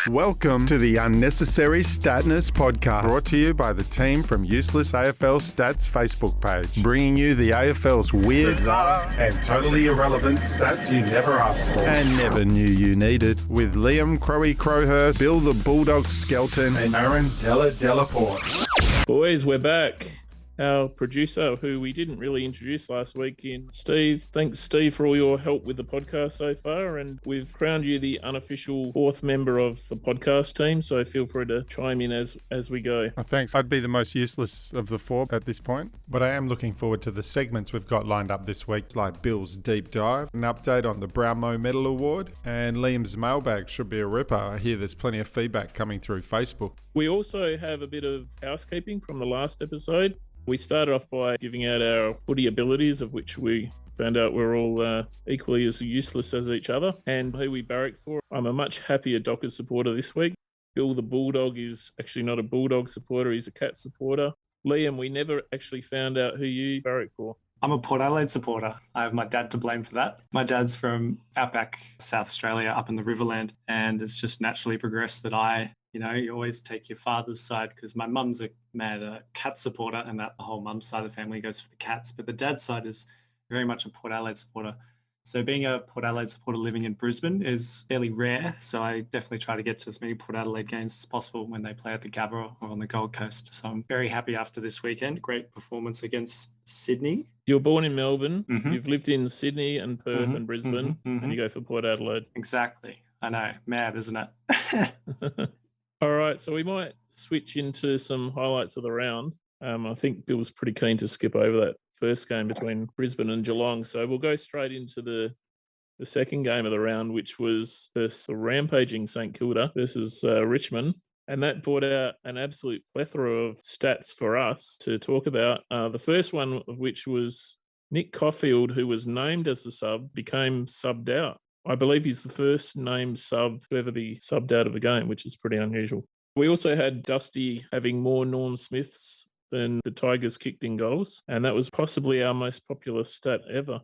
Welcome to the Unnecessary Statness podcast, brought to you by the team from Useless AFL Stats Facebook page, bringing you the AFL's weird, bizarre, and totally irrelevant stats you never asked for and never knew you needed, with Liam Crowy Crowhurst, Bill the Bulldog Skelton, and Aaron Della Delaporte. Boys, we're back. Our producer, who we didn't really introduce last week, in Steve. Thanks, Steve, for all your help with the podcast so far. And we've crowned you the unofficial fourth member of the podcast team, so feel free to chime in as we go. Oh, thanks. I'd be the most useless of the four at this point, but I am looking forward to the segments we've got lined up this week, like Bill's Deep Dive, an update on the Brownlow Medal Award, and Liam's Mailbag should be a ripper. I hear there's plenty of feedback coming through Facebook. We also have a bit of housekeeping from the last episode. We started off by giving out our footy abilities, of which we found out we're all equally as useless as each other, and who we barrack for. I'm a much happier Dockers supporter this week. Bill the Bulldog is actually not a Bulldog supporter, he's a Cat supporter. Liam, we never actually found out who you barrack for. I'm a Port Adelaide supporter. I have my dad to blame for that. My dad's from outback South Australia, up in the Riverland, and it's just naturally progressed that you always take your father's side, because my mum's a mad Cat supporter, and that the whole mum's side of the family goes for the Cats. But the dad's side is very much a Port Adelaide supporter. So being a Port Adelaide supporter living in Brisbane is fairly rare. So I definitely try to get to as many Port Adelaide games as possible when they play at the Gabba or on the Gold Coast. So I'm very happy after this weekend. Great performance against Sydney. You were born in Melbourne. Mm-hmm. You've lived in Sydney and Perth and Brisbane, and you go for Port Adelaide. Exactly. I know. Mad, isn't it? All right, so we might switch into some highlights of the round. I think Bill was pretty keen to skip over that first game between Brisbane and Geelong, so we'll go straight into the second game of the round, which was the rampaging St Kilda versus Richmond, and that brought out an absolute plethora of stats for us to talk about. The first one of which was Nick Coffield, who was named as the sub, became subbed out. I believe he's the first named sub to ever be subbed out of a game, which is pretty unusual. We also had Dusty having more Norm Smiths than the Tigers kicked in goals, and that was possibly our most popular stat ever.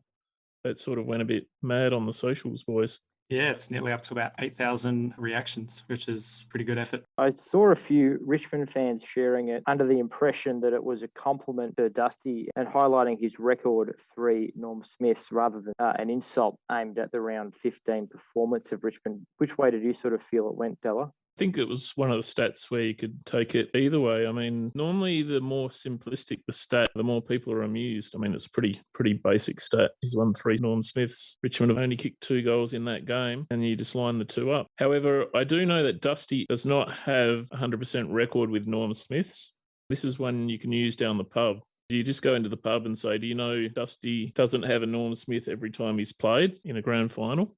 That sort of went a bit mad on the socials, boys. Yeah, it's nearly up to about 8,000 reactions, which is pretty good effort. I saw a few Richmond fans sharing it under the impression that it was a compliment to Dusty and highlighting his record of 3 Norm Smiths rather than an insult aimed at the round 15 performance of Richmond. Which way did you sort of feel it went, Della? I think it was one of the stats where you could take it either way. I mean, normally the more simplistic the stat, the more people are amused. I mean, it's a pretty basic stat. He's won 3 Norm Smiths. Richmond have only kicked 2 goals in that game, and you just line the 2 up. However, I do know that Dusty does not have 100% record with Norm Smiths. This is one you can use down the pub. You just go into the pub and say, do you know Dusty doesn't have a Norm Smith every time he's played in a grand final?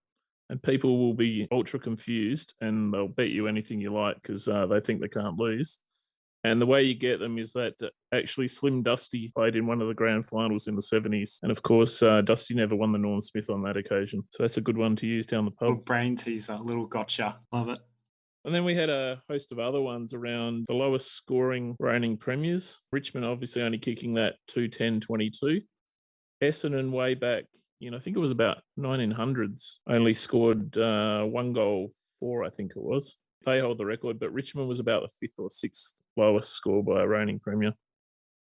And people will be ultra confused and they'll bet you anything you like because they think they can't lose. And the way you get them is that actually Slim Dusty played in one of the grand finals in the 70s. And of course, Dusty never won the Norm Smith on that occasion. So that's a good one to use down the pub. Little brain teaser, little gotcha. Love it. And then we had a host of other ones around the lowest scoring reigning premiers. Richmond obviously only kicking that 210-22. Essendon way back, I think it was about 1900s, only scored 1 goal, 4, I think it was. They hold the record, but Richmond was about the 5th or 6th lowest score by a reigning premier.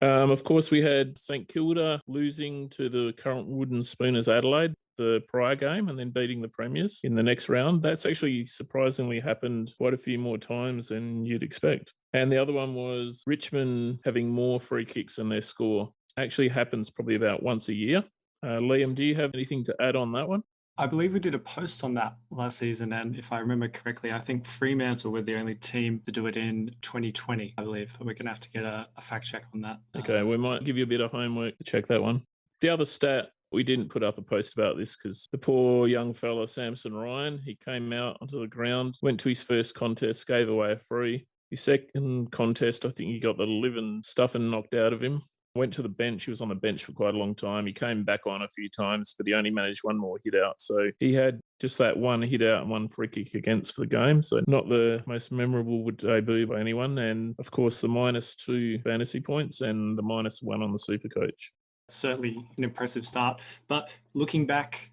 Of course, we had St Kilda losing to the current Wooden Spooners Adelaide the prior game and then beating the premiers in the next round. That's actually surprisingly happened quite a few more times than you'd expect. And the other one was Richmond having more free kicks than their score. Actually happens probably about once a year. Liam, do you have anything to add on that one? I believe we did a post on that last season, and if I remember correctly, I think Fremantle were the only team to do it in 2020, I believe. We're going to have to get a fact check on that. Okay, we might give you a bit of homework to check that one. The other stat, we didn't put up a post about this because the poor young fella, Samson Ryan, he came out onto the ground, went to his first contest, gave away a free. His second contest, I think he got the living stuffing knocked out of him. Went to the bench. He was on the bench for quite a long time. He came back on a few times, but he only managed 1 more hit out. So he had just that 1 hit out and 1 free kick against for the game. So not the most memorable debut by anyone. And of course, the -2 fantasy points and the -1 on the Supercoach. Certainly an impressive start. But looking back,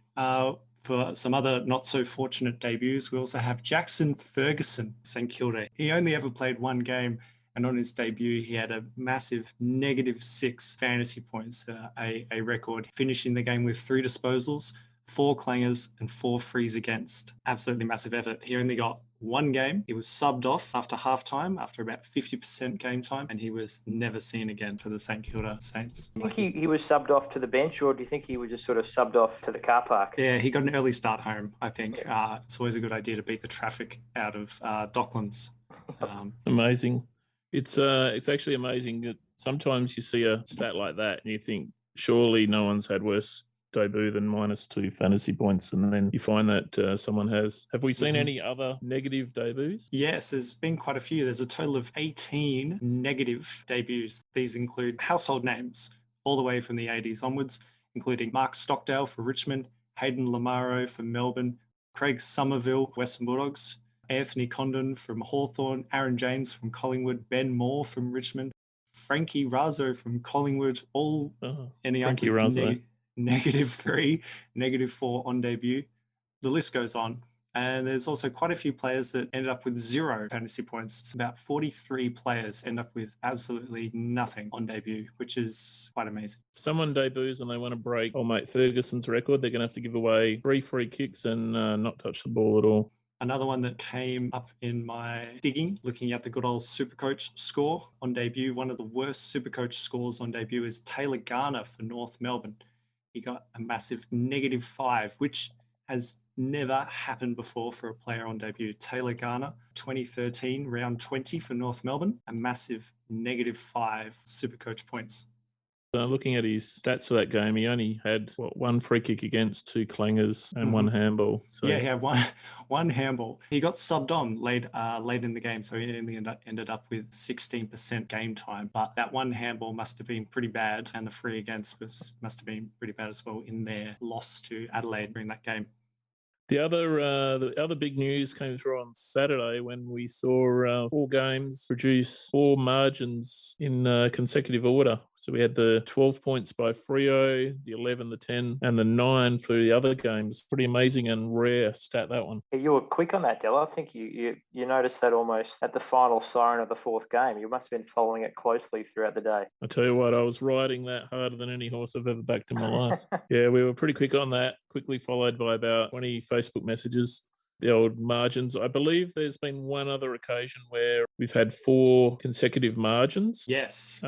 For some other not so fortunate debuts, we also have Jackson Ferguson, St Kilda. He only ever played one game, and on his debut, he had a massive -6 fantasy points, a record, finishing the game with 3 disposals, 4 clangers, and 4 frees against. Absolutely massive effort. He only got one game. He was subbed off after halftime, after about 50% game time, and he was never seen again for the St Kilda Saints. Do you think he was subbed off to the bench, or do you think he was just sort of subbed off to the car park? Yeah, he got an early start home, I think. It's always a good idea to beat the traffic out of Docklands. Amazing. It's actually amazing that sometimes you see a stat like that and you think, surely no one's had worse debut than -2 fantasy points, and then you find that someone has. Have we seen any other negative debuts? Yes, there's been quite a few. There's a total of 18 negative debuts. These include household names all the way from the 80s onwards, including Mark Stockdale for Richmond, Hayden Lamaro for Melbourne, Craig Somerville, Western Bulldogs, Anthony Condon from Hawthorn, Aaron James from Collingwood, Ben Moore from Richmond, Frankie Razzo from Collingwood, all ending up with -3, -4 on debut. The list goes on. And there's also quite a few players that ended up with 0 fantasy points. It's about 43 players end up with absolutely nothing on debut, which is quite amazing. If someone debuts and they want to break old mate Ferguson's record, they're going to have to give away 3 free kicks and not touch the ball at all. Another one that came up in my digging, looking at the good old Supercoach score on debut, one of the worst Supercoach scores on debut is Taylor Garner for North Melbourne. He got a massive -5, which has never happened before for a player on debut. Taylor Garner, 2013, round 20 for North Melbourne, a massive -5 Supercoach points. Looking at his stats for that game, he only had 1 free kick against, 2 clangers, and 1 handball. So yeah, he had one handball. He got subbed on late in the game, so he only ended up with 16% game time. But that 1 handball must have been pretty bad, and the free against must have been pretty bad as well in their loss to Adelaide during that game. The other big news came through on Saturday when we saw 4 games produce 4 margins in consecutive order. So we had the 12 points by Freo, the 11, the 10, and the 9 for the other games. Pretty amazing and rare stat, that one. You were quick on that, Della. I think you noticed that almost at the final siren of the 4th game. You must have been following it closely throughout the day. I tell you what, I was riding that harder than any horse I've ever backed in my life. Yeah, we were pretty quick on that, quickly followed by about 20 Facebook messages. The old margins. I believe there's been one other occasion where we've had 4 consecutive margins. Yes,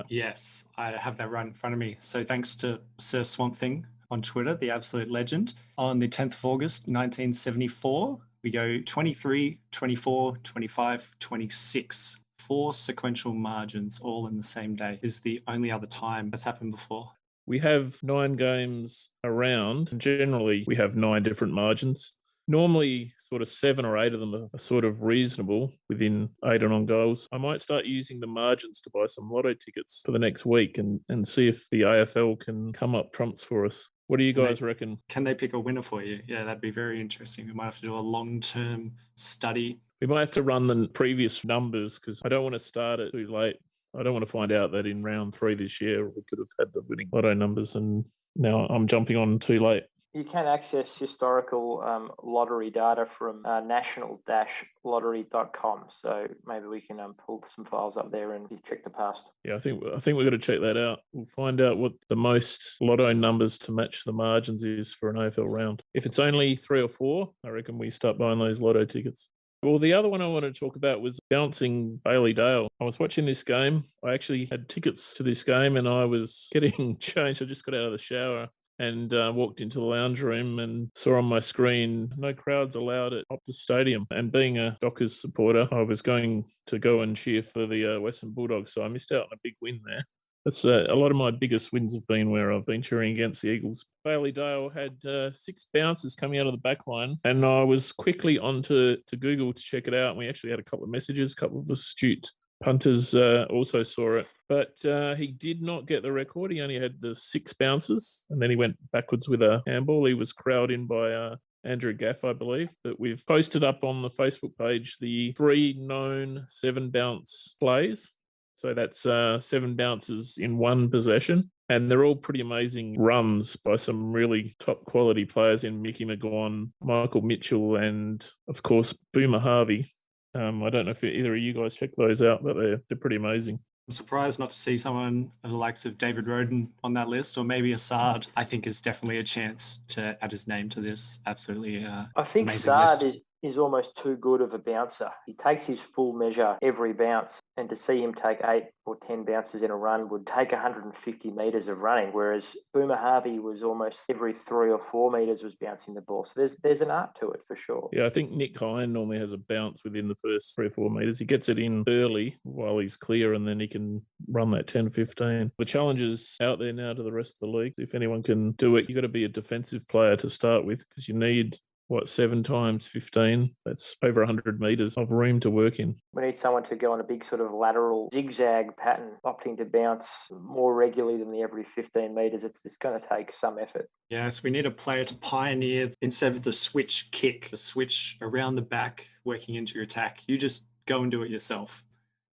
I have that right in front of me. So thanks to Sir Swamp Thing on Twitter, the absolute legend, on the 10th of August, 1974, we go 23, 24, 25, 26. 4 sequential margins all in the same day is the only other time that's happened before. We have 9 games around, and generally we have 9 different margins. Normally, sort of 7 or 8 of them are sort of reasonable within 8 and on goals. I might start using the margins to buy some lotto tickets for the next week and see if the AFL can come up trumps for us. What do you guys reckon? Can they pick a winner for you? Yeah, that'd be very interesting. We might have to do a long-term study. We might have to run the previous numbers because I don't want to start it too late. I don't want to find out that in round 3 this year we could have had the winning lotto numbers and now I'm jumping on too late. You can access historical lottery data from national-lottery.com. So maybe we can pull some files up there and check the past. Yeah, I think we've got to check that out. We'll find out what the most lotto numbers to match the margins is for an AFL round. If it's only 3 or 4, I reckon we start buying those lotto tickets. Well, the other one I wanted to talk about was bouncing Bailey Dale. I was watching this game. I actually had tickets to this game and I was getting changed. I just got out of the shower and walked into the lounge room and saw on my screen no crowds allowed at Optus Stadium. And being a Dockers supporter, I was going to go and cheer for the Western Bulldogs, so I missed out on a big win there. That's a lot of my biggest wins have been where I've been cheering against the Eagles. Bailey Dale had 6 bounces coming out of the back line, and I was quickly on to Google to check it out. And we actually had a couple of messages, a couple of astute punters also saw it. But he did not get the record. He only had the 6 bounces, and then he went backwards with a handball. He was crowded in by Andrew Gaff, I believe. But we've posted up on the Facebook page the 3 known 7 bounce plays. So that's 7 bounces in 1 possession. And they're all pretty amazing runs by some really top quality players in Mickey McGuan, Michael Mitchell, and of course, Boomer Harvey. I don't know if either of you guys check those out, but they're pretty amazing. I'm surprised not to see someone of the likes of David Roden on that list, or maybe Assad. I think is definitely a chance to add his name to this. Absolutely, I think amazing Saad list. is almost too good of a bouncer. He takes his full measure every bounce, and to see him take 8 or 10 bounces in a run would take 150 metres of running, whereas Boomer Harvey was almost every 3 or 4 metres was bouncing the ball. So there's an art to it for sure. Yeah, I think Nick Hine normally has a bounce within the first 3 or 4 metres. He gets it in early while he's clear, and then he can run that 10, 15. The challenge is out there now to the rest of the league. If anyone can do it, you've got to be a defensive player to start with, because you need 7 times 15? That's over 100 metres of room to work in. We need someone to go on a big sort of lateral zigzag pattern, opting to bounce more regularly than the every 15 metres. It's going to take some effort. Yes, we need a player to pioneer, instead of the switch kick, the switch around the back, working into your attack. You just go and do it yourself.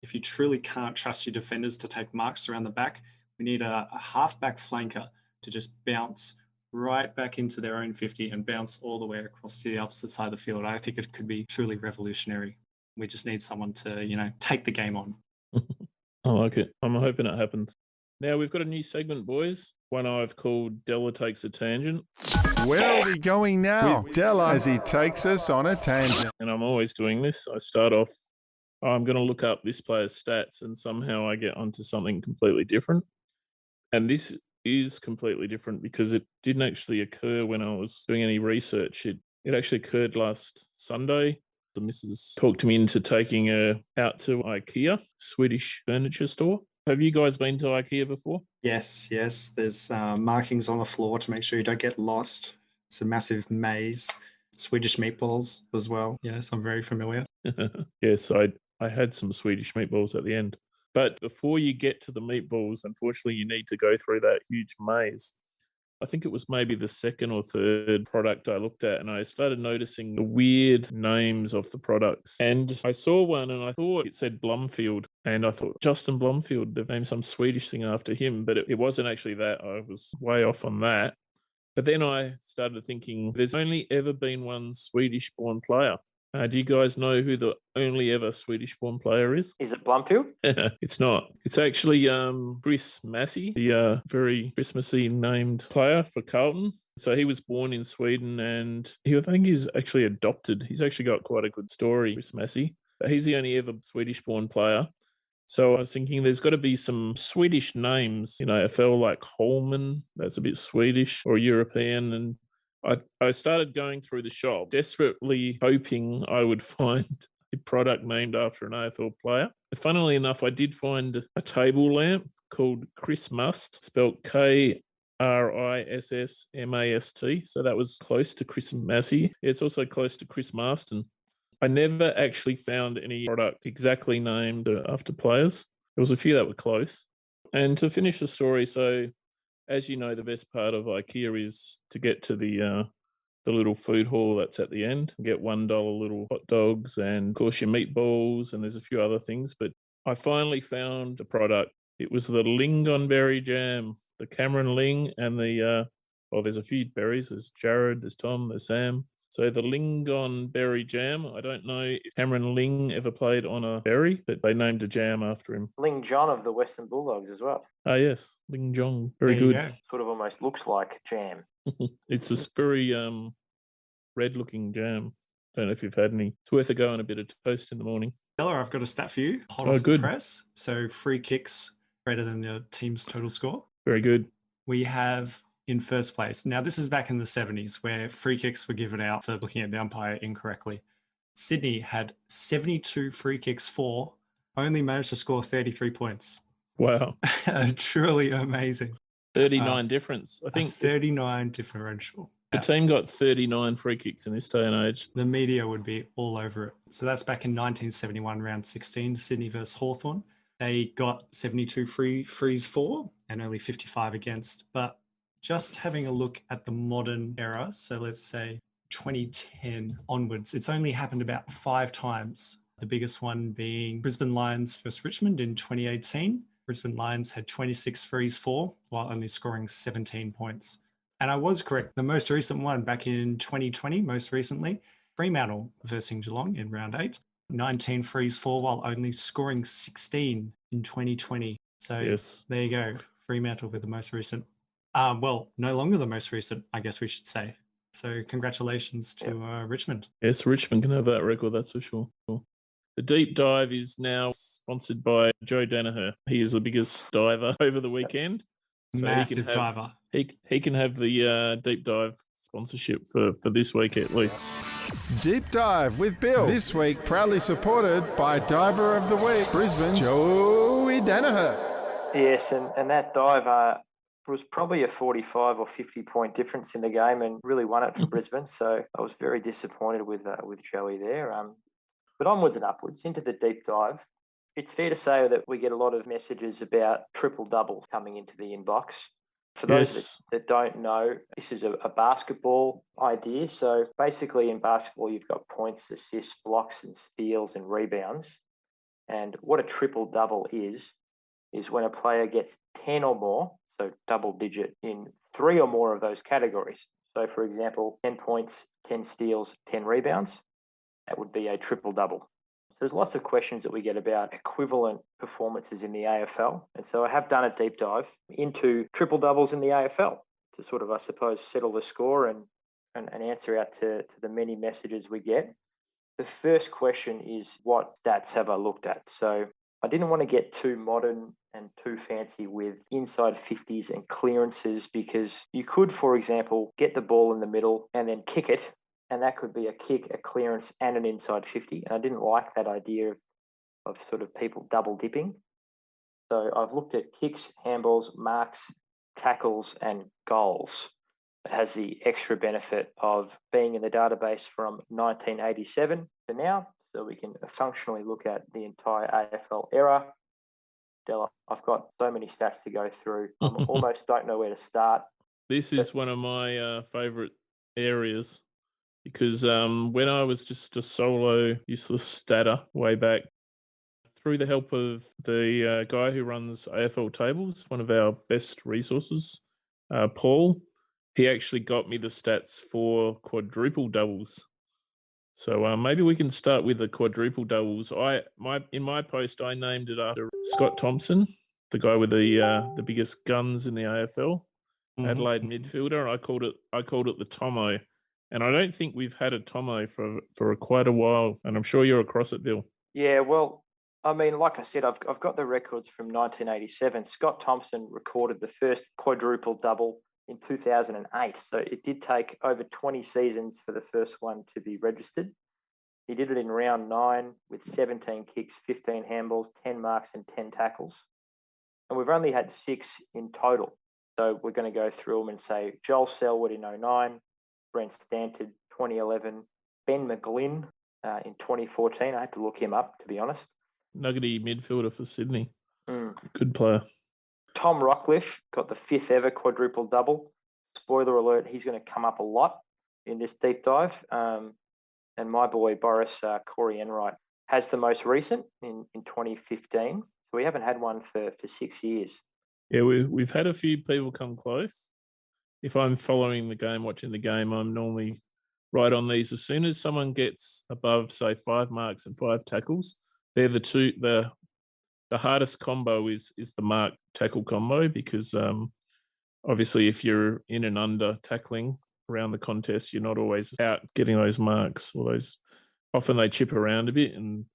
If you truly can't trust your defenders to take marks around the back, we need a half-back flanker to just bounce right back into their own 50 and bounce all the way across to the opposite side of the field. I think it could be truly revolutionary. We just need someone to, take the game on. I like it. I'm hoping it happens. Now we've got a new segment, boys. One I've called Della Takes a Tangent. Where are we going now? With Della as he takes us on a tangent. And I'm always doing this. I start off, I'm going to look up this player's stats, and somehow I get onto something completely different. And this is completely different because it didn't actually occur when I was doing any research. It actually occurred last Sunday. The missus talked me into taking her out to IKEA, Swedish furniture store. Have you guys been to IKEA before? Yes. There's markings on the floor to make sure you don't get lost. It's a massive maze. Swedish meatballs as well. Yes, I'm very familiar. Yes, I had some Swedish meatballs at the end. But before you get to the meatballs, unfortunately, you need to go through that huge maze. I think it was maybe the second or third product I looked at, and I started noticing the weird names of the products. And I saw one and I thought it said Blomfield. And I thought, Justin Blomfield, they've named some Swedish thing after him. But it wasn't actually that. I was way off on that. But then I started thinking, there's only ever been one Swedish-born player. Do you guys know who the only ever Swedish-born player is? Is it Blomfield? It's not. It's actually Chris Massey, the very Christmassy named player for Carlton. So he was born in Sweden, and I think he's actually adopted. He's actually got quite a good story, Chris Massey. But he's the only ever Swedish-born player. So I was thinking there's got to be some Swedish names, AFL like Holman, that's a bit Swedish, or European, and I started going through the shop, desperately hoping I would find a product named after an AFL player. Funnily enough, I did find a table lamp called Chris Must, spelled Krissmast. So that was close to Chris Massey. It's also close to Chris Marston. I never actually found any product exactly named after players. There was a few that were close. And to finish the story, so as you know, the best part of IKEA is to get to the little food hall that's at the end, get $1 little hot dogs and, of course, your meatballs, and there's a few other things. But I finally found a product. It was the Lingonberry jam, the Cameron Ling, and there's a few berries. There's Jared, there's Tom, there's Sam. So the Lingonberry jam, I don't know if Cameron Ling ever played on a berry, but they named a jam after him. Ling John of the Western Bulldogs as well. Ah, yes, Ling Jong. Very There you good. go. Sort of almost looks like jam. It's this very red-looking jam. Don't know if you've had any. It's worth a go and a bit of toast in the morning. Ella, I've got a stat for you. Hot Oh, off good. the press. So free kicks greater than the team's total score. Very good. We have in first place. Now, this is back in the 70s where free kicks were given out for looking at the umpire incorrectly. Sydney had 72 free kicks for, only managed to score 33 points. Wow. Truly amazing. 39 difference. I A think 39 differential. the team got 39 free kicks in this day and age. The media would be all over it. So that's back in 1971, round 16, Sydney versus Hawthorn. They got 72 frees for and only 55 against. But just having a look at the modern era, so let's say 2010 onwards, it's only happened about 5 times. The biggest one being Brisbane Lions versus Richmond in 2018. Brisbane Lions had 26 frees for while only scoring 17 points. And I was correct. The most recent one back in 2020, most recently, Fremantle versus Geelong in round 8, 19 frees for while only scoring 16 in 2020. So Yes. there you go. Fremantle with the most recent. Well, no longer the most recent, I guess we should say. So congratulations to Richmond. Yes, Richmond can have that record, that's for sure. The deep dive is now sponsored by Joe Danaher. He is the biggest diver over the weekend. So Massive diver. He can have the deep dive sponsorship for this week at least. Deep Dive with Bill. This week proudly supported by Diver of the Week, Brisbane, Joey Danaher. Yes, and that dive was probably a 45 or 50 point difference in the game and really won it for Brisbane. So I was very disappointed with Joey there. But onwards and upwards into the deep dive. It's fair to say that we get a lot of messages about triple double coming into the inbox. For those that don't know, this is a basketball idea. So basically in basketball, you've got points, assists, blocks and steals and rebounds. And what a triple double is when a player gets 10 or more, so double digit in 3 or more of those categories. So for example, 10 points, 10 steals, 10 rebounds. That would be a triple double. So there's lots of questions that we get about equivalent performances in the AFL. And so I have done a deep dive into triple doubles in the AFL to sort of, I suppose, settle the score and answer out to the many messages we get. The first question is, what stats have I looked at? So I didn't want to get too modern and too fancy with inside 50s and clearances, because you could, for example, get the ball in the middle and then kick it. And that could be a kick, a clearance, and an inside 50. And I didn't like that idea of sort of people double dipping. So I've looked at kicks, handballs, marks, tackles, and goals. It has the extra benefit of being in the database from 1987 to now. So we can functionally look at the entire AFL era. Della, I've got so many stats to go through. I almost don't know where to start. This is one of my favourite areas. Because when I was just a solo useless statter way back, through the help of the guy who runs AFL Tables, one of our best resources, Paul, he actually got me the stats for quadruple doubles. So maybe we can start with the quadruple doubles. In my post, I named it after Scott Thompson, the guy with the biggest guns in the AFL, Adelaide midfielder. I called it the Tomo. And I don't think we've had a Tomo for quite a while, and I'm sure you're across it, Bill. Yeah, well, I mean, like I said, I've got the records from 1987. Scott Thompson recorded the first quadruple double in 2008, so it did take over 20 seasons for the first one to be registered. He did it in round 9 with 17 kicks, 15 handballs, 10 marks, and 10 tackles. And we've only had 6 in total. So we're going to go through them and say Joel Selwood in 09, Brent Stanton, 2011, Ben McGlynn in 2014. I had to look him up, to be honest. Nuggety midfielder for Sydney. Good player. Tom Rockliff got the 5th ever quadruple double. Spoiler alert, he's going to come up a lot in this deep dive. And my boy, Boris Corey Enright, has the most recent in 2015. So we haven't had one for 6 years. Yeah, we've had a few people come close. If I'm following the game, watching the game, I'm normally right on these. As soon as someone gets above, say, 5 marks and 5 tackles, they're the hardest combo is the mark tackle combo, because obviously if you're in and under tackling around the contest, you're not always out getting those marks. Often they chip around a bit, and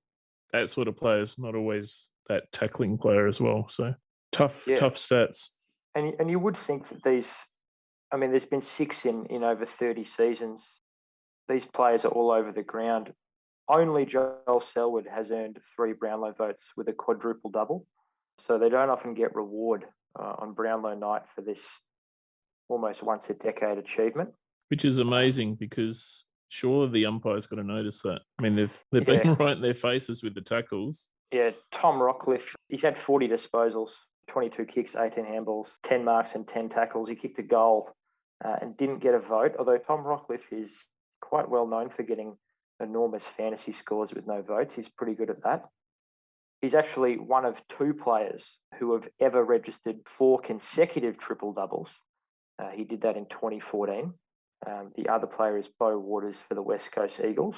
that sort of player is not always that tackling player as well. So tough stats. And you would think that there's been 6 in over 30 seasons. These players are all over the ground. Only Joel Selwood has earned 3 Brownlow votes with a quadruple double. So they don't often get reward on Brownlow night for this almost once a decade achievement. Which is amazing, because sure, the umpire's got to notice that. I mean, they've been right in their faces with the tackles. Yeah, Tom Rockliff, he's had 40 disposals, 22 kicks, 18 handballs, 10 marks and 10 tackles. He kicked a goal and didn't get a vote, although Tom Rockliff is quite well known for getting enormous fantasy scores with no votes. He's pretty good at that. He's actually one of two players who have ever registered 4 consecutive triple doubles. He did that in 2014. The other player is Beau Waters for the West Coast Eagles.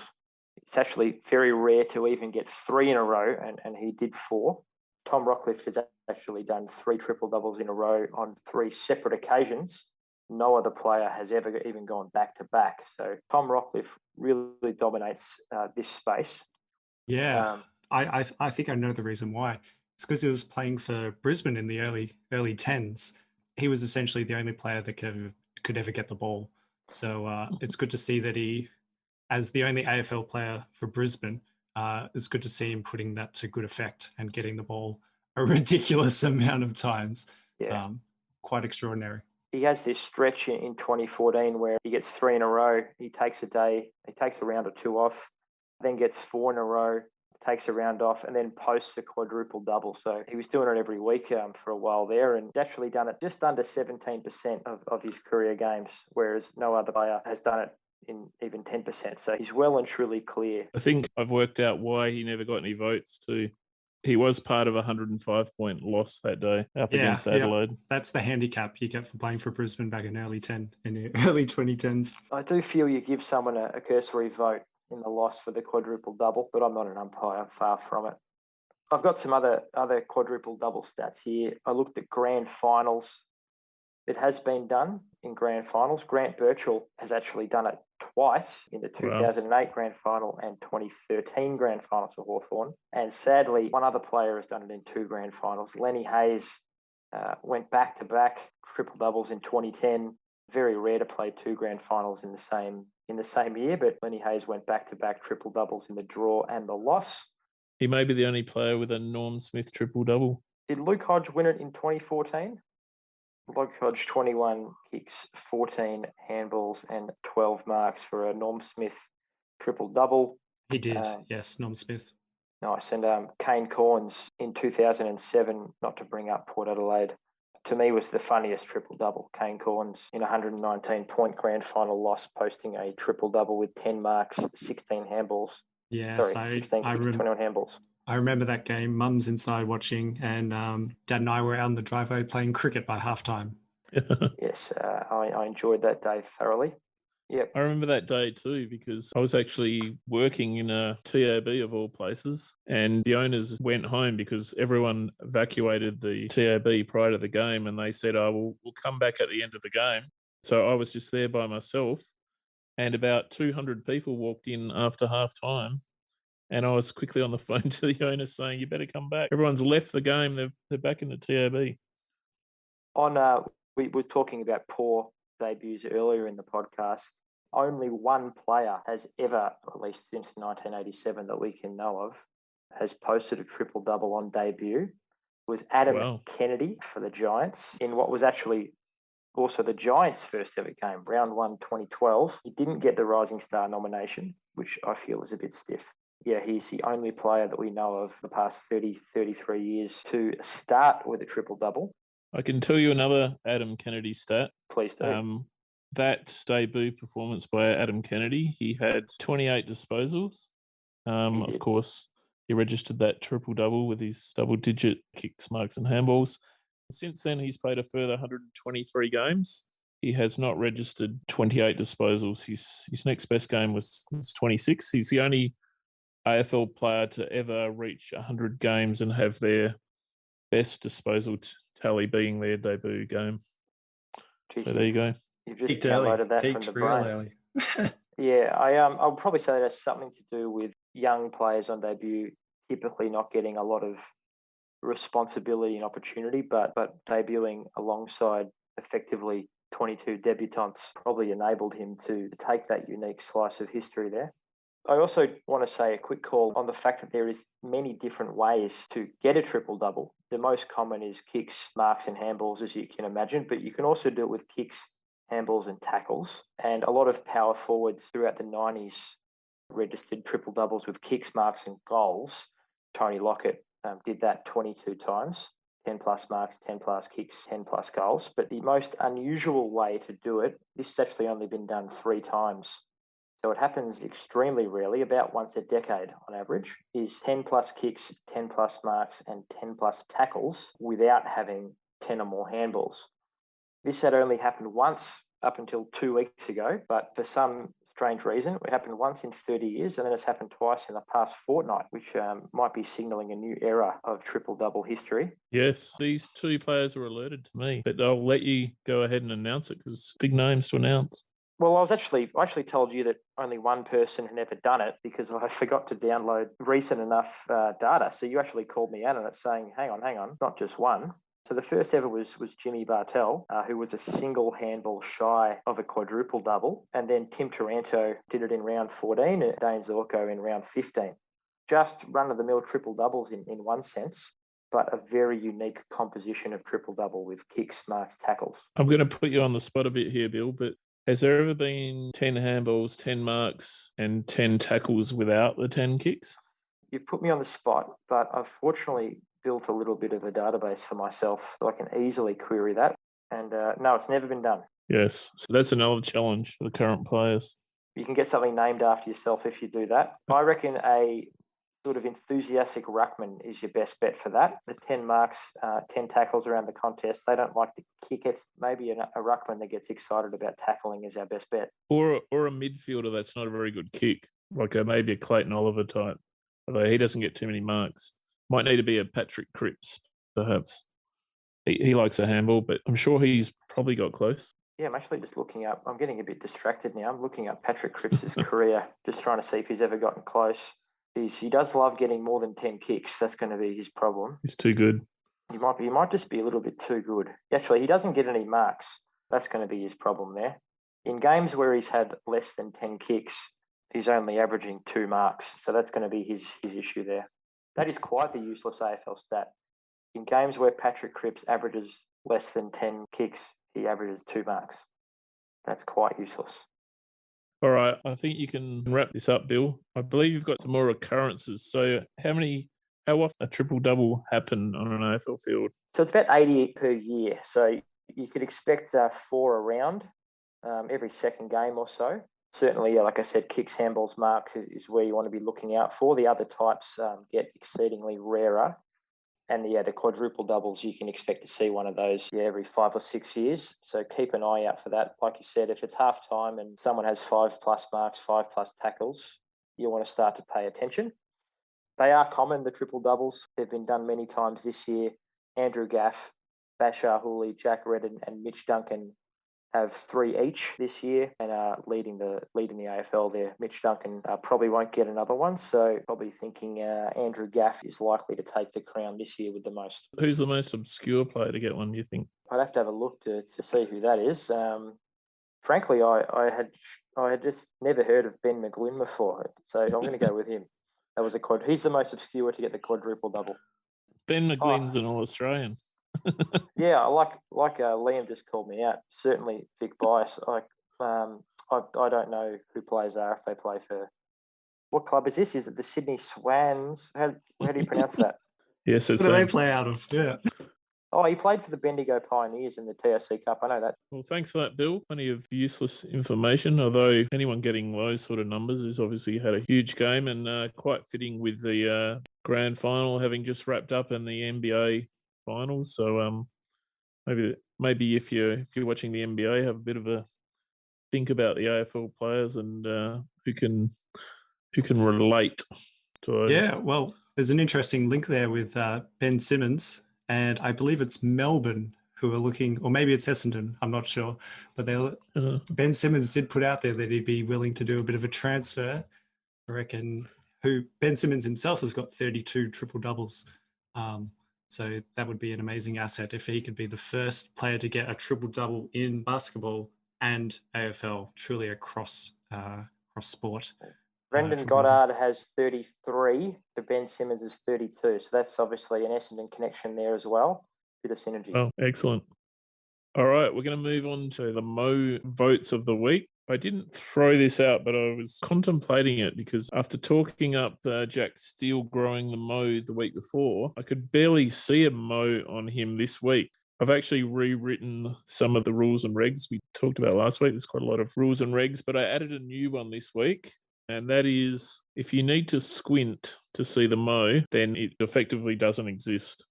It's actually very rare to even get 3 in a row, and he did 4. Tom Rockliff has actually done 3 triple doubles in a row on 3 separate occasions. No other player has ever even gone back to back. So Tom Rockliff really dominates this space. Yeah, I think I know the reason why. It's because he was playing for Brisbane in the early tens. He was essentially the only player that could ever get the ball. So it's good to see that he, as the only AFL player for Brisbane, it's good to see him putting that to good effect and getting the ball a ridiculous amount of times. Yeah. Quite extraordinary. He has this stretch in 2014 where he gets 3 in a row. He takes a round or 2 off, then gets 4 in a row, takes a round off, and then posts a quadruple double. So he was doing it every week for a while there, and actually done it just under 17% of his career games, whereas no other player has done it in even 10%. So he's well and truly clear. I think I've worked out why he never got any votes too. He was part of a 105-point loss that day up against Adelaide. Yeah. That's the handicap you get for playing for Brisbane back in the early 2010s. I do feel you give someone a cursory vote in the loss for the quadruple double, but I'm not an umpire, far from it. I've got some other quadruple double stats here. I looked at grand finals. It has been done in grand finals. Grant Birchall has actually done it twice in the 2008 grand final and 2013 grand finals for Hawthorn. And sadly, one other player has done it in 2 grand finals. Lenny Hayes went back-to-back triple doubles in 2010. Very rare to play 2 grand finals in the same year, but Lenny Hayes went back-to-back triple doubles in the draw and the loss. He may be the only player with a Norm Smith triple double. Did Luke Hodge win it in 2014? Luke Hodge, 21 kicks, 14 handballs, and 12 marks for a Norm Smith triple double. He did, yes, Norm Smith. Nice. And Kane Corns in 2007, not to bring up Port Adelaide, to me was the funniest triple double. Kane Corns in a 119-point grand final loss, posting a triple double with 10 marks, 16 handballs. Yeah, 16 kicks, 21 handballs. I remember that game. Mum's inside watching, and Dad and I were out in the driveway playing cricket by halftime. Yes, I enjoyed that day thoroughly. Yep. I remember that day too, because I was actually working in a TAB of all places, and the owners went home because everyone evacuated the TAB prior to the game, and they said, "Oh, we'll come back at the end of the game." So I was just there by myself, and about 200 people walked in after half time. And I was quickly on the phone to the owner saying, "You better come back. Everyone's left the game. They're back in the TAB." We were talking about poor debuts earlier in the podcast. Only one player has ever, or at least since 1987 that we can know of, has posted a triple double on debut. It was Adam Kennedy for the Giants in what was actually also the Giants' first ever game, round 1, 2012. He didn't get the Rising Star nomination, which I feel is a bit stiff. Yeah, he's the only player that we know of the past 33 years to start with a triple-double. I can tell you another Adam Kennedy stat. Please do. That debut performance by Adam Kennedy, he had 28 disposals. Of course, he registered that triple-double with his double-digit kicks, marks and handballs. Since then, he's played a further 123 games. He has not registered 28 disposals. His next best game was 26. He's the only AFL player to ever reach 100 games and have their best disposal tally being their debut game. Jeez, so there you go. You've just downloaded that from the brain. Yeah, I'll probably say that has something to do with young players on debut typically not getting a lot of responsibility and opportunity, but debuting alongside effectively 22 debutants probably enabled him to take that unique slice of history there. I also want to say a quick call on the fact that there is many different ways to get a triple-double. The most common is kicks, marks and handballs, as you can imagine, but you can also do it with kicks, handballs and tackles. And a lot of power forwards throughout the 90s registered triple-doubles with kicks, marks and goals. Tony Lockett did that 22 times, 10 plus marks, 10 plus kicks, 10 plus goals. But the most unusual way to do it, this has actually only been done 3 times so it happens extremely rarely, about once a decade on average, is 10 plus kicks, 10 plus marks, and 10 plus tackles without having 10 or more handballs. This had only happened once up until 2 weeks ago, but for some strange reason, it happened once in 30 years, and then it's happened twice in the past fortnight, which might be signalling a new era of triple-double history. Yes, these two players were alerted to me, but I'll let you go ahead and announce it because big names to announce. Well, I actually told you that only one person had ever done it because I forgot to download recent enough data. So you actually called me out on it saying, hang on, not just one. So the first ever was Jimmy Bartell, who was a single handball shy of a quadruple double. And then Tim Taranto did it in round 14 and Dane Zorko in round 15. Just run-of-the-mill triple doubles in one sense, but a very unique composition of triple double with kicks, marks, tackles. I'm going to put you on the spot a bit here, Bill, but has there ever been 10 handballs, 10 marks, and 10 tackles without the 10 kicks? You've put me on the spot, but I've fortunately built a little bit of a database for myself so I can easily query that. And no, it's never been done. Yes, so that's another challenge for the current players. You can get something named after yourself if you do that. I reckon a sort of enthusiastic ruckman is your best bet for that. The 10 marks, 10 tackles around the contest. They don't like to kick it. Maybe a ruckman that gets excited about tackling is our best bet. Or a midfielder that's not a very good kick, like maybe a Clayton Oliver type, although he doesn't get too many marks. Might need to be a Patrick Cripps, perhaps. He likes a handball, but I'm sure he's probably got close. Yeah, I'm actually just looking up. I'm getting a bit distracted now. I'm looking up Patrick Cripps' career, just trying to see if he's ever gotten close. He does love getting more than 10 kicks. That's going to be his problem. He's too good. He might just be a little bit too good. Actually, he doesn't get any marks. That's going to be his problem there. In games where he's had less than 10 kicks, he's only averaging 2 marks. So that's going to be his issue there. That is quite the useless AFL stat. In games where Patrick Cripps averages less than 10 kicks, he averages 2 marks. That's quite useless. All right, I think you can wrap this up, Bill. I believe you've got some more occurrences. So how often a triple-double happen on an AFL field? So it's about 80 per year. So you could expect 4 around every second game or so. Certainly, like I said, kicks, handballs, marks is where you want to be looking out for. The other types get exceedingly rarer. And the quadruple doubles, you can expect to see one of those every 5 or 6 years. So keep an eye out for that. Like you said, if it's half time and someone has 5 plus marks, 5 plus tackles, you want to start to pay attention. They are common, the triple doubles. They've been done many times this year. Andrew Gaff, Bashar Hooley, Jack Redden, and Mitch Duncan have 3 each this year and are leading the AFL there. Mitch Duncan probably won't get another one, so probably thinking Andrew Gaff is likely to take the crown this year with the most. Who's the most obscure player to get one, do you think? I'd have to have a look to see who that is. Frankly, I had just never heard of Ben McGlynn before, so I'm going to go with him. That was he's the most obscure to get the quadruple double. Ben McGlynn's an All-Australian. Yeah, like Liam just called me out. Certainly, Vic Bias. I don't know who players are if they play for. What club is this? Is it the Sydney Swans? How do you pronounce that? Yes, What do they play out of? Yeah. Oh, he played for the Bendigo Pioneers in the TSC Cup. I know that. Well, thanks for that, Bill. Plenty of useless information, although anyone getting those sort of numbers has obviously had a huge game and quite fitting with the grand final having just wrapped up in the NBA finals. So maybe if you're watching the NBA, have a bit of a think about the AFL players and who can relate to us. Yeah, well, there's an interesting link there with Ben Simmons. And I believe it's Melbourne who are looking, or maybe it's Essendon, I'm not sure. But Ben Simmons did put out there that he'd be willing to do a bit of a transfer. I reckon Ben Simmons himself has got 32 triple doubles. So that would be an amazing asset if he could be the first player to get a triple double in basketball and AFL, truly across sport. Brendan Goddard has 33, but Ben Simmons is 32. So that's obviously an Essendon connection there as well. Bit of synergy. Oh, excellent. All right, we're going to move on to the Mo votes of the week. I didn't throw this out, but I was contemplating it because after talking up Jack Steele growing the Mo the week before, I could barely see a Mo on him this week. I've actually rewritten some of the rules and regs we talked about last week. There's quite a lot of rules and regs, but I added a new one this week. And that is, if you need to squint to see the mo, then it effectively doesn't exist.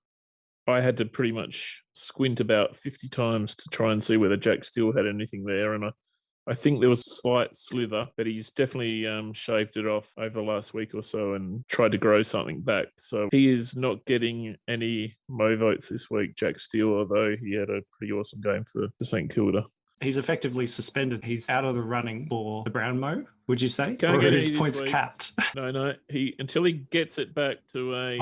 I had to pretty much squint about 50 times to try and see whether Jack Steele had anything there. And I think there was a slight slither, but he's definitely shaved it off over the last week or so and tried to grow something back. So he is not getting any mo votes this week, Jack Steele, although he had a pretty awesome game for St Kilda. He's effectively suspended. He's out of the running for the Brownlow, would you say? Can't or get are his any this points week. capped? No. Until he gets it back to a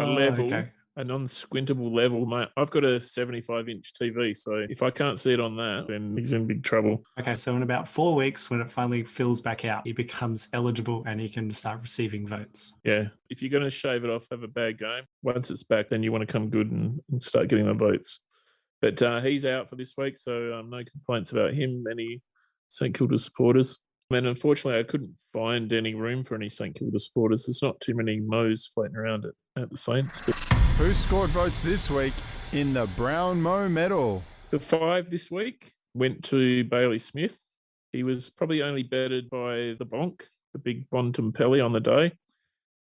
level, okay. a non-squintable level, mate. I've got a 75-inch TV, so if I can't see it on that, then he's in big trouble. Okay, so in about 4 weeks, when it finally fills back out, he becomes eligible and he can start receiving votes. Yeah, if you're going to shave it off, have a bad game. Once it's back, then you want to come good and start getting the votes. But he's out for this week, so no complaints about him, any St Kilda supporters. And unfortunately, I couldn't find any room for any St Kilda supporters. There's not too many Mo's floating around at the Saints. But Who scored votes this week in the Brown Mo medal? the 5 this week went to Bailey Smith. He was probably only bettered by the Bonk, the big Bontempelli on the day.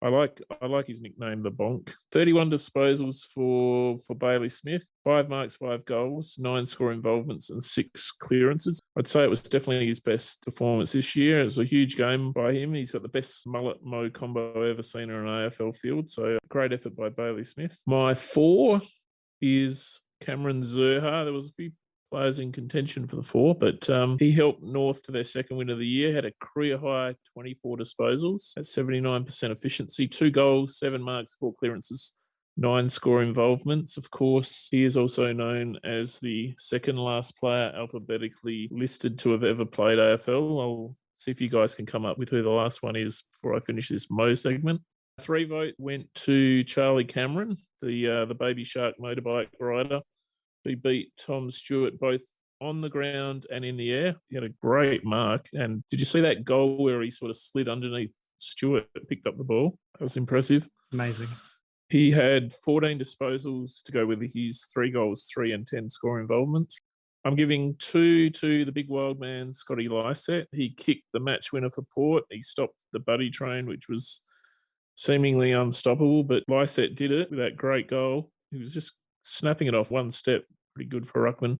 I like his nickname, the Bonk. 31 disposals for Bailey Smith, 5 marks, 5 goals, 9 score involvements and 6 clearances. I'd say it was definitely his best performance this year. It was a huge game by him. He's got the best mullet mo combo I've ever seen in an AFL field. So great effort by Bailey Smith. My 4 is Cameron Zurhaar. There was a few players in contention for the 4, but he helped North to their second win of the year, had a career-high 24 disposals at 79% efficiency, 2 goals, 7 marks, 4 clearances, 9 score involvements. Of course, he is also known as the second last player alphabetically listed to have ever played AFL. I'll see if you guys can come up with who the last one is before I finish this Mo segment. 3 vote went to Charlie Cameron, the Baby Shark motorbike rider, who beat Tom Stewart both on the ground and in the air. He had a great mark. And did you see that goal where he sort of slid underneath Stewart, picked up the ball? That was impressive. Amazing. He had 14 disposals to go with his 3 goals, 3 and 10 score involvements. I'm giving 2 to the big wild man, Scotty Lycett. He kicked the match winner for Port. He stopped the buddy train, which was seemingly unstoppable, but Lycett did it with that great goal. He was just snapping it off one step. Pretty good for Ruckman.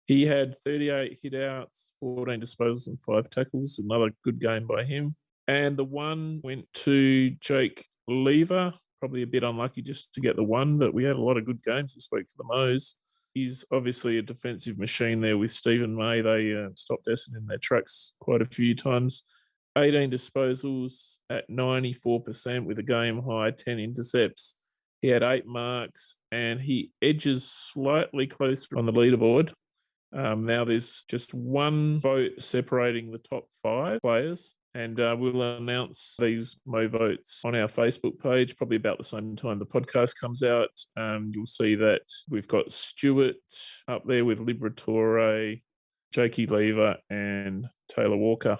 He had 38 hit-outs, 14 disposals and 5 tackles. Another good game by him. And the 1 went to Jake Lever. Probably a bit unlucky just to get the 1, but we had a lot of good games this week for the Mo's. He's obviously a defensive machine there with Stephen May. They stopped Essendon in their tracks quite a few times. 18 disposals at 94% with a game high, 10 intercepts. He had 8 marks and he edges slightly closer on the leaderboard. Now there's just 1 vote separating the top 5 players, and we'll announce these Mo votes on our Facebook page probably about the same time the podcast comes out. You'll see that we've got Stewart up there with Liberatore, Jakey Lever and Taylor Walker.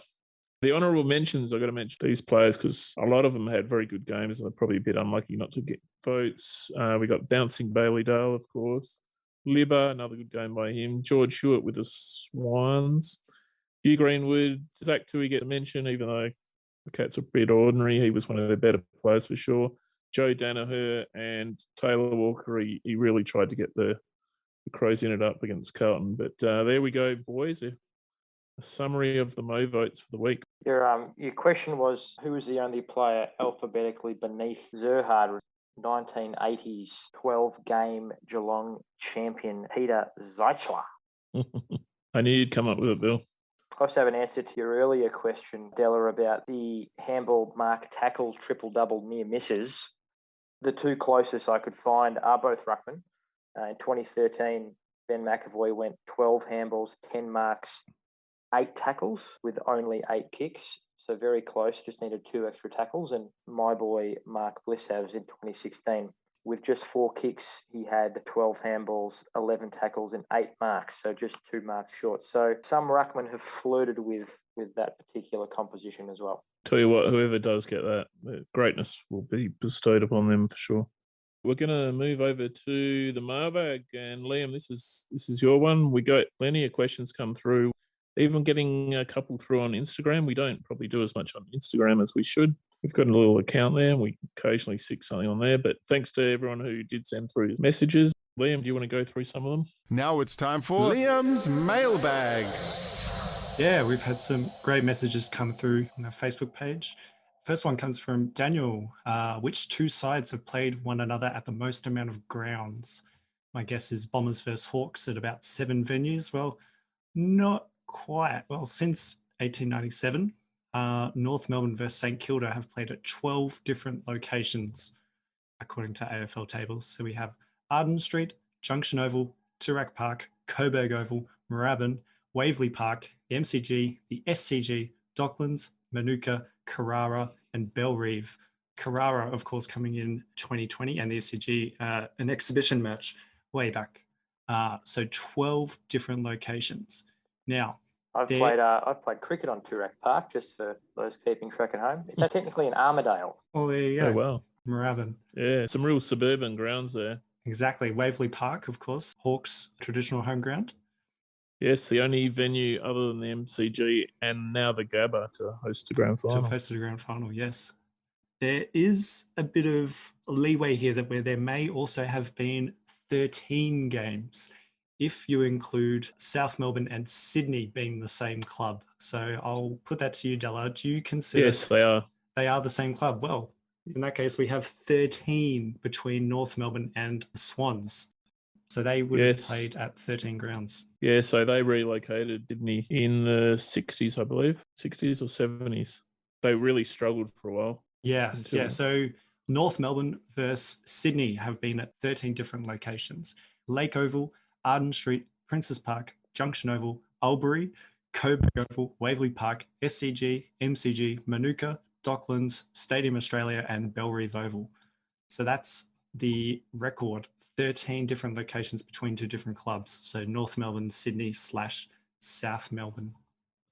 The honourable mentions, I've got to mention these players because a lot of them had very good games and they're probably a bit unlucky not to get votes. We got Bouncing Bailey Dale, of course. Libba, another good game by him. George Hewitt with the Swans. Hugh Greenwood. Zach Tui get a mention, even though the Cats were a bit ordinary. He was one of their better players for sure. Joe Danaher and Taylor Walker, he really tried to get the Crows in it up against Carlton. But there we go, boys. A summary of the Mo votes for the week. Your question was, who was the only player alphabetically beneath Zurhaar? 1980s 12-game Geelong champion Peter Zeichler. I knew you'd come up with it, Bill. I also have an answer to your earlier question, Della, about the handball mark tackle triple-double near misses. The 2 closest I could find are both ruckman. In 2013, Ben McAvoy went 12 handballs, 10 marks, 8 tackles with only 8 kicks. So very close, just needed 2 extra tackles. And my boy, Mark Blissavs, in 2016, with just 4 kicks, he had 12 handballs, 11 tackles and 8 marks. So just 2 marks short. So some ruckmen have flirted with that particular composition as well. Tell you what, whoever does get that, the greatness will be bestowed upon them for sure. We're going to move over to the mailbag, and Liam, this is your one. We got plenty of questions come through, even getting a couple through on Instagram. We don't probably do as much on Instagram as we should. We've got a little account there, and we occasionally stick something on there. But thanks to everyone who did send through messages. Liam, do you want to go through some of them? Now it's time for Liam's mailbag. Yeah, we've had some great messages come through on our Facebook page. First one comes from Daniel. Which two sides have played one another at the most amount of grounds? My guess is Bombers versus Hawks at about 7 venues. Well, not quite. Well, since 1897, North Melbourne versus St Kilda have played at 12 different locations, according to AFL tables. So we have Arden Street, Junction Oval, Toorak Park, Coburg Oval, Moorabbin, Waverley Park, the MCG, the SCG, Docklands, Manuka, Carrara, and Bellerive. Carrara, of course, coming in 2020, and the SCG, an exhibition match way back. So 12 different locations. Now, I've played cricket on Toorak Park, just for those keeping track at home. It's technically in Armadale. Well, there you go. Oh, wow. Moorabbin. Yeah, some real suburban grounds there. Exactly. Waverley Park, of course, Hawks' traditional home ground. Yes, the only venue other than the MCG and now the Gabba to host the grand final. To host the grand final, yes. There is a bit of leeway here where there may also have been 13 games if you include South Melbourne and Sydney being the same club. So I'll put that to you, Della. Do you consider Yes, they are. They are the same club? Well, in that case, we have 13 between North Melbourne and the Swans. So they would have played at 13 grounds. Yeah, so they relocated, didn't he, in the 60s, I believe, 60s or 70s. They really struggled for a while. Yeah. So North Melbourne versus Sydney have been at 13 different locations. Lake Oval, Arden Street, Princes Park, Junction Oval, Albury, Coburg Oval, Waverley Park, SCG, MCG, Manuka, Docklands, Stadium Australia, and Bellerive Oval. So that's the record. 13 different locations between two different clubs. So North Melbourne, Sydney / South Melbourne.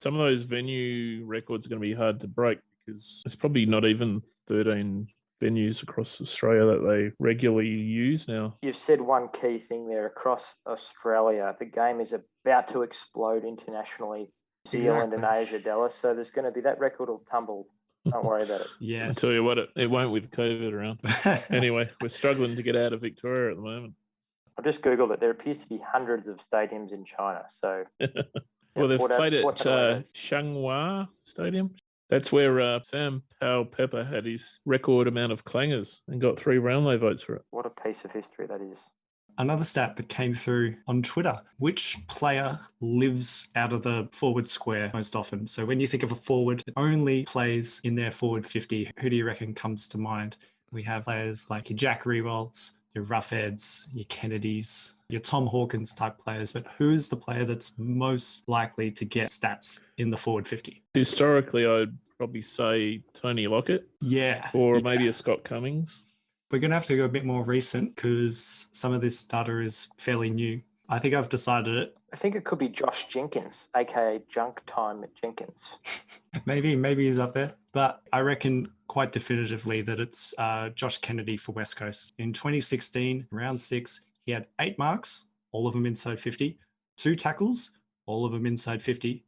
Some of those venue records are going to be hard to break because it's probably not even 13 venues across Australia that they regularly use now. You've said one key thing there. Across Australia, the game is about to explode internationally. New Zealand and Asia, Dallas. So there's going to be that record will tumble. Don't worry about it. Yes. I tell you what, it won't with COVID around. Anyway, we're struggling to get out of Victoria at the moment. I've just Googled it. There appears to be hundreds of stadiums in China. So, well, they've played at Changhua Stadium. That's where Sam Powell Pepper had his record amount of clangers and got 3 Brownlow votes for it. What a piece of history that is. Another stat that came through on Twitter, which player lives out of the forward square most often? So when you think of a forward that only plays in their forward 50, who do you reckon comes to mind? We have players like your Jack Riewolds, your Roughheads, your Kennedys, your Tom Hawkins type players, but who's the player that's most likely to get stats in the forward 50? Historically, I'd probably say Tony Lockett. Yeah. Or maybe a Scott Cummings. We're going to have to go a bit more recent because some of this data is fairly new. I think I've decided it. I think it could be Josh Jenkins, aka Junk Time Jenkins. Maybe he's up there. But I reckon quite definitively that it's Josh Kennedy for West Coast. In 2016, round 6, he had 8 marks, all of them inside 50, 2 tackles, all of them inside 50,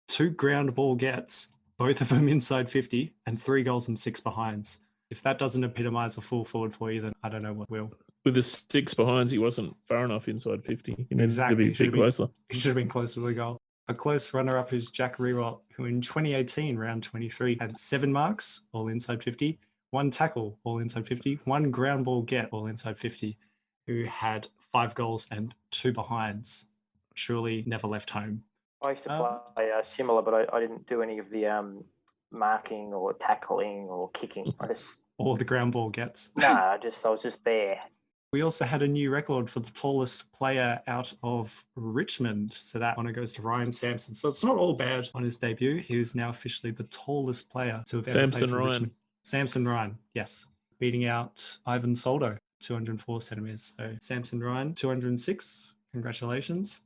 2 ground ball gets, both of them inside 50, and 3 goals and 6 behinds. If that doesn't epitomise a full forward for you, then I don't know what will. With the 6 behinds, he wasn't far enough inside 50. He exactly. To be a bit closer. He should have been closer to the goal. A close runner-up is Jack Riewoldt, who in 2018, round 23, had 7 marks, all inside 50, 1 tackle, all inside 50, 1 ground ball get, all inside 50, who had 5 goals and 2 behinds. Truly never left home. I used to play similar, but I didn't do any of the marking or tackling or kicking. Or the ground ball gets. No, I was just there. We also had a new record for the tallest player out of Richmond. So that one goes to Ryan Sampson. So it's not all bad on his debut. He is now officially the tallest player to have ever played for Richmond. Samson Ryan, yes. Beating out Ivan Soldo, 204 centimetres. So Samson Ryan, 206. Congratulations.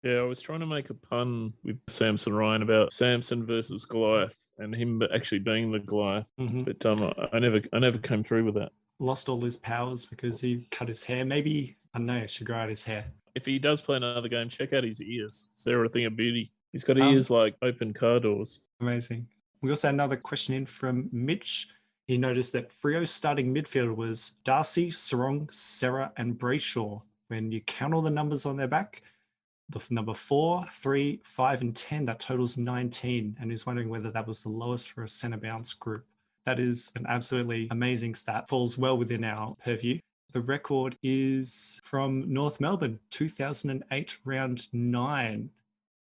Yeah, I was trying to make a pun with Samson Ryan about Samson versus Goliath and him actually being the Goliath. Mm-hmm. But I never came through with that. lost all his powers because he cut his hair. Maybe, I don't know, he should grow out his hair. If he does play another game, check out his ears. They're a thing of beauty. He's got Um, ears like open car doors. Amazing. We also had another question in from Mitch. He noticed that Freo's starting midfield was Darcy, Sarong, Serra, and Brayshaw. When you count all the numbers on their back, the number 4, 3, 5, and 10, that totals 19. And he's wondering whether that was the lowest for a centre bounce group. That is an absolutely amazing stat. Falls well within our purview. The record is from North Melbourne, 2008, round 9.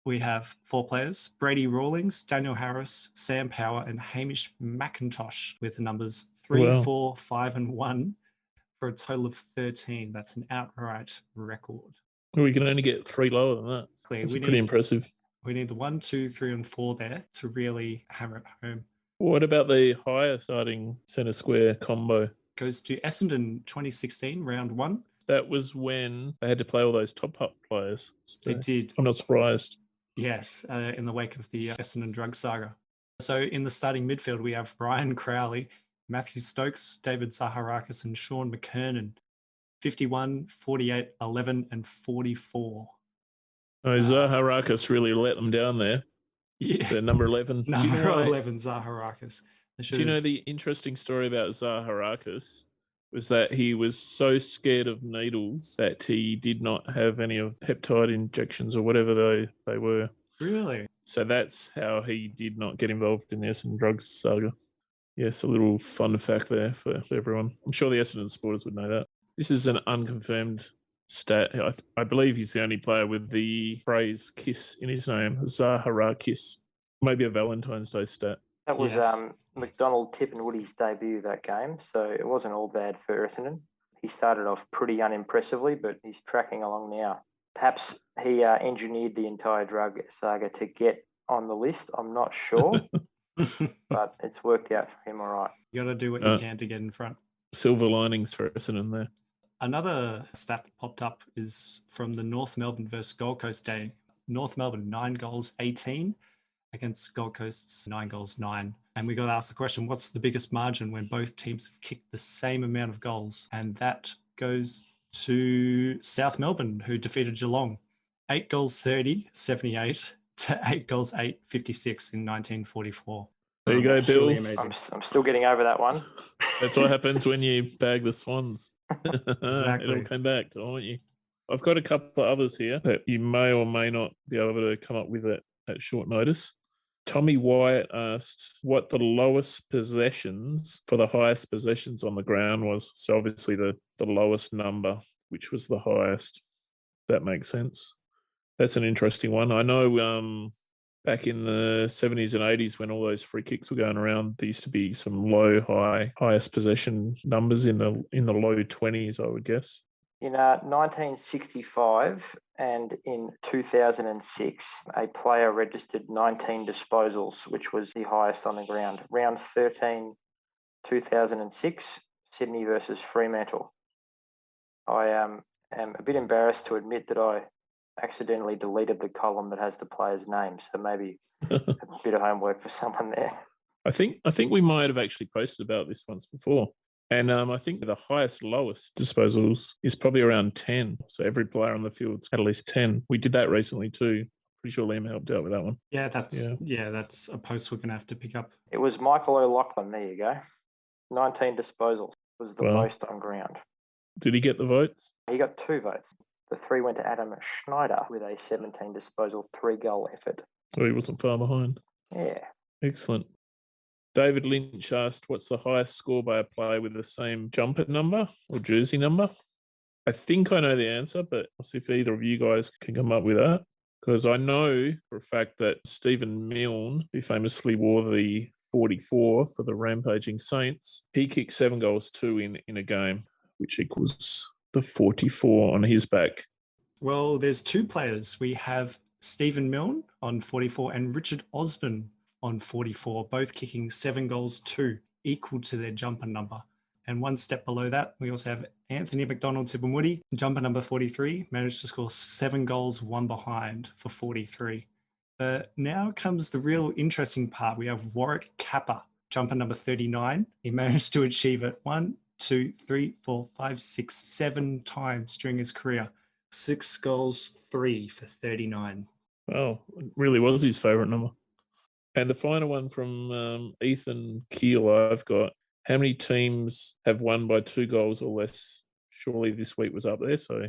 We have 4 players: Brady Rawlings, Daniel Harris, Sam Power, and Hamish McIntosh, with the numbers 3, Wow. 4, 5, and 1 for a total of 13. That's an outright record. We can only get 3 lower than that. Clear. That's We pretty need- impressive. We need the 1, 2, 3, and 4 there to really hammer it home. What about the higher starting centre square combo? Goes to Essendon 2016, round 1. That was when they had to play all those top-up players. So They did. I'm not surprised. Yes, in the wake of the Essendon drug saga. So in the starting midfield, we have Ryan Crowley, Matthew Stokes, David Zaharakis, and Sean McKernan. 51, 48, 11, and 44. Zaharakis really let them down there. Yeah. The number 11. Do you Number know- 11, Zaharakis. Do you know the interesting story about Zaharakis was that he was so scared of needles that he did not have any of peptide injections or whatever they were. Really? So that's how he did not get involved in the Essendon drugs saga. Yes, a little fun fact there for everyone. I'm sure the Essendon supporters would know that. This is an unconfirmed stat. I believe he's the only player with the phrase kiss in his name, Zaharakis. Maybe a Valentine's Day stat. That was Yes. McDonald, Tip and Woody's debut that game, so it wasn't all bad for Essendon. He started off pretty unimpressively, but he's tracking along now. Perhaps he engineered the entire drug saga to get on the list. I'm not sure, but it's worked out for him all right. You got to do what you can to get in front. Silver linings for Essendon there. Another stat that popped up is from the North Melbourne versus Gold Coast day. North Melbourne, 9 goals, 18 against Gold Coast's 9 goals, 9. And we got to ask the question, what's the biggest margin when both teams have kicked the same amount of goals? And that goes to South Melbourne, who defeated Geelong. 8 goals, 30, 78 to 8 goals, 8, 56 in 1944. There you go, Truly Bill. amazing. I'm still getting over that one. That's what happens when you bag the Swans. It Exactly. all came back to haunt you. I've got a couple of others here that you may or may not be able to come up with at short notice. Tommy Wyatt asked what the lowest possessions for the highest possessions on the ground was. So obviously the lowest number, which was the highest. That makes sense. That's an interesting one. I know back in the 70s and 80s when all those free kicks were going around, there used to be some highest possession numbers in the low 20s, I would guess. In 1965 and in 2006, a player registered 19 disposals, which was the highest on the ground. Round 13, 2006, Sydney versus Fremantle. I am a bit embarrassed to admit that I accidentally deleted the column that has the players' names, so maybe a bit of homework for someone there. I think we might have actually posted about this once before. And I think the lowest disposals is probably around 10. So every player on the field's had at least 10. We did that recently too. Pretty sure Liam helped out with that one. Yeah, that's a post we're going to have to pick up. It was Michael O'Loughlin. There you go. 19 disposals was the Wow. most on ground. Did he get the votes? He got 2 votes. The 3 went to Adam Schneider with a 17 disposal, 3-goal effort. Oh, he wasn't far behind. Yeah. Excellent. David Lynch asked, what's the highest score by a player with the same jumper number or jersey number? I think I know the answer, but I'll see if either of you guys can come up with that. Because I know for a fact that Stephen Milne, who famously wore the 44 for the Rampaging Saints, he kicked 7 goals, 2 in a game, which equals the 44 on his back. Well, there's 2 players. We have Stephen Milne on 44 and Richard Osborne on 44, both kicking 7 goals, 2, equal to their jumper number. And one step below that, we also have Anthony McDonald, Tip and Woody, jumper number 43, managed to score 7 goals, 1 behind for 43. Now comes the real interesting part. We have Warwick Kappa, jumper number 39. He managed to achieve it 1, 2, 3, 4, 5, 6, 7 times during his career. 6 goals, 3 for 39. Well, it really was his favourite number. And the final one from Ethan Keel I've got, how many teams have won by 2 goals or less? Surely this week was up there. So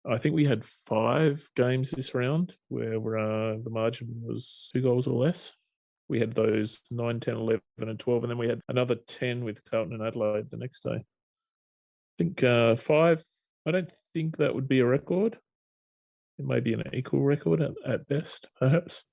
I think we had 5 games this round where the margin was 2 goals or less. We had those 9, 10, 11 and 12, and then we had another 10 with Carlton and Adelaide the next day. I think 5, I don't think that would be a record. It may be an equal record at best, perhaps.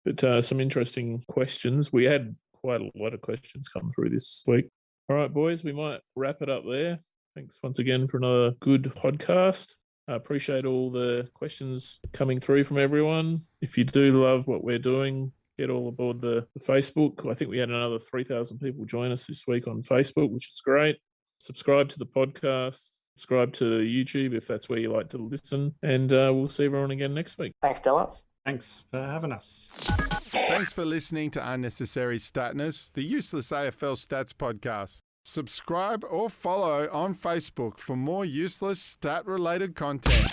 But some interesting questions. We had quite a lot of questions come through this week. All right, boys, we might wrap it up there. Thanks once again for another good podcast. I appreciate all the questions coming through from everyone. If you do love what we're doing, get all aboard the Facebook. I think we had another 3,000 people join us this week on Facebook, which is great. Subscribe to the podcast. Subscribe to YouTube if that's where you like to listen. And we'll see everyone again next week. Thanks, Della. Thanks for having us. Thanks for listening to Unnecessary Statness, the Useless AFL Stats podcast. Subscribe or follow on Facebook for more useless stat-related content.